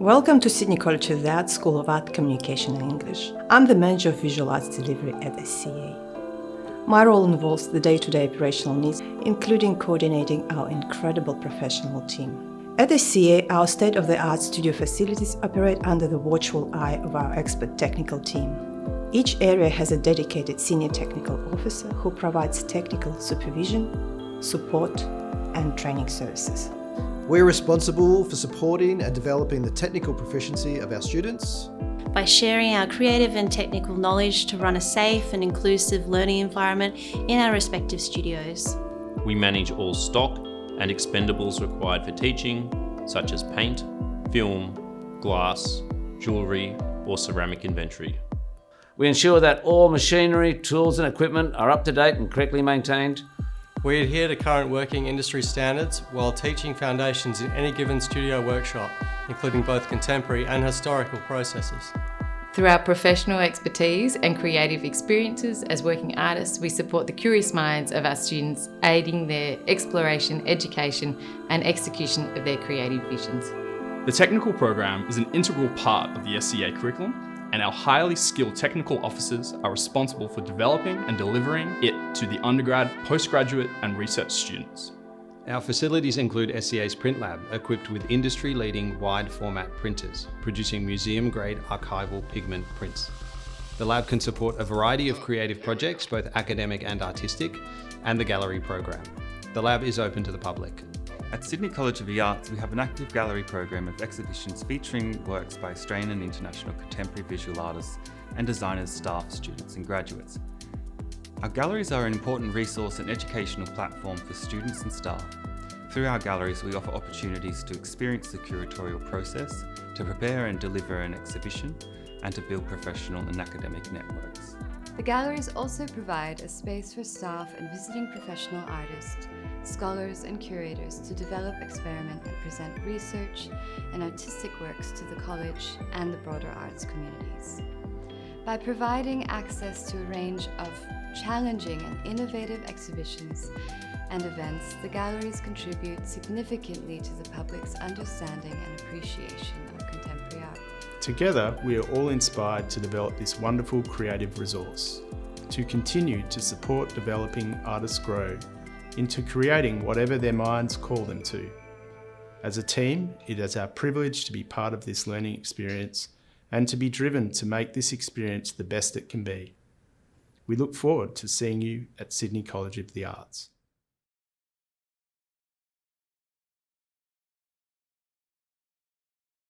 Welcome to Sydney College of the Arts School of Art, Communication and English. I'm the Manager of Visual Arts Delivery at SCA. My role involves the day-to-day operational needs, including coordinating our incredible professional team. At SCA, our state-of-the-art studio facilities operate under the watchful eye of our expert technical team. Each area has a dedicated senior technical officer who provides technical supervision, support, and training services. We're responsible for supporting and developing the technical proficiency of our students by sharing our creative and technical knowledge to run a safe and inclusive learning environment in our respective studios. We manage all stock and expendables required for teaching, such as paint, film, glass, jewellery or ceramic inventory. We ensure that all machinery, tools and equipment are up to date and correctly maintained. We adhere to current working industry standards while teaching foundations in any given studio workshop, including both contemporary and historical processes. Through our professional expertise and creative experiences as working artists, we support the curious minds of our students, aiding their exploration, education and execution of their creative visions. The technical program is an integral part of the SCA curriculum, and our highly skilled technical officers are responsible for developing and delivering it to the undergrad, postgraduate and research students. Our facilities include SCA's print lab, equipped with industry-leading wide format printers, producing museum-grade archival pigment prints. The lab can support a variety of creative projects, both academic and artistic, and the gallery program. The lab is open to the public. At Sydney College of the Arts, we have an active gallery program of exhibitions featuring works by Australian and international contemporary visual artists and designers, staff, students and graduates. Our galleries are an important resource and educational platform for students and staff. Through our galleries, we offer opportunities to experience the curatorial process, to prepare and deliver an exhibition, and to build professional and academic networks. The galleries also provide a space for staff and visiting professional artists, scholars and curators to develop, experiment and present research and artistic works to the college and the broader arts communities. By providing access to a range of challenging and innovative exhibitions and events, the galleries contribute significantly to the public's understanding and appreciation of contemporary art. Together, we are all inspired to develop this wonderful creative resource, to continue to support developing artists grow into creating whatever their minds call them to. As a team, it is our privilege to be part of this learning experience and to be driven to make this experience the best it can be. We look forward to seeing you at Sydney College of the Arts.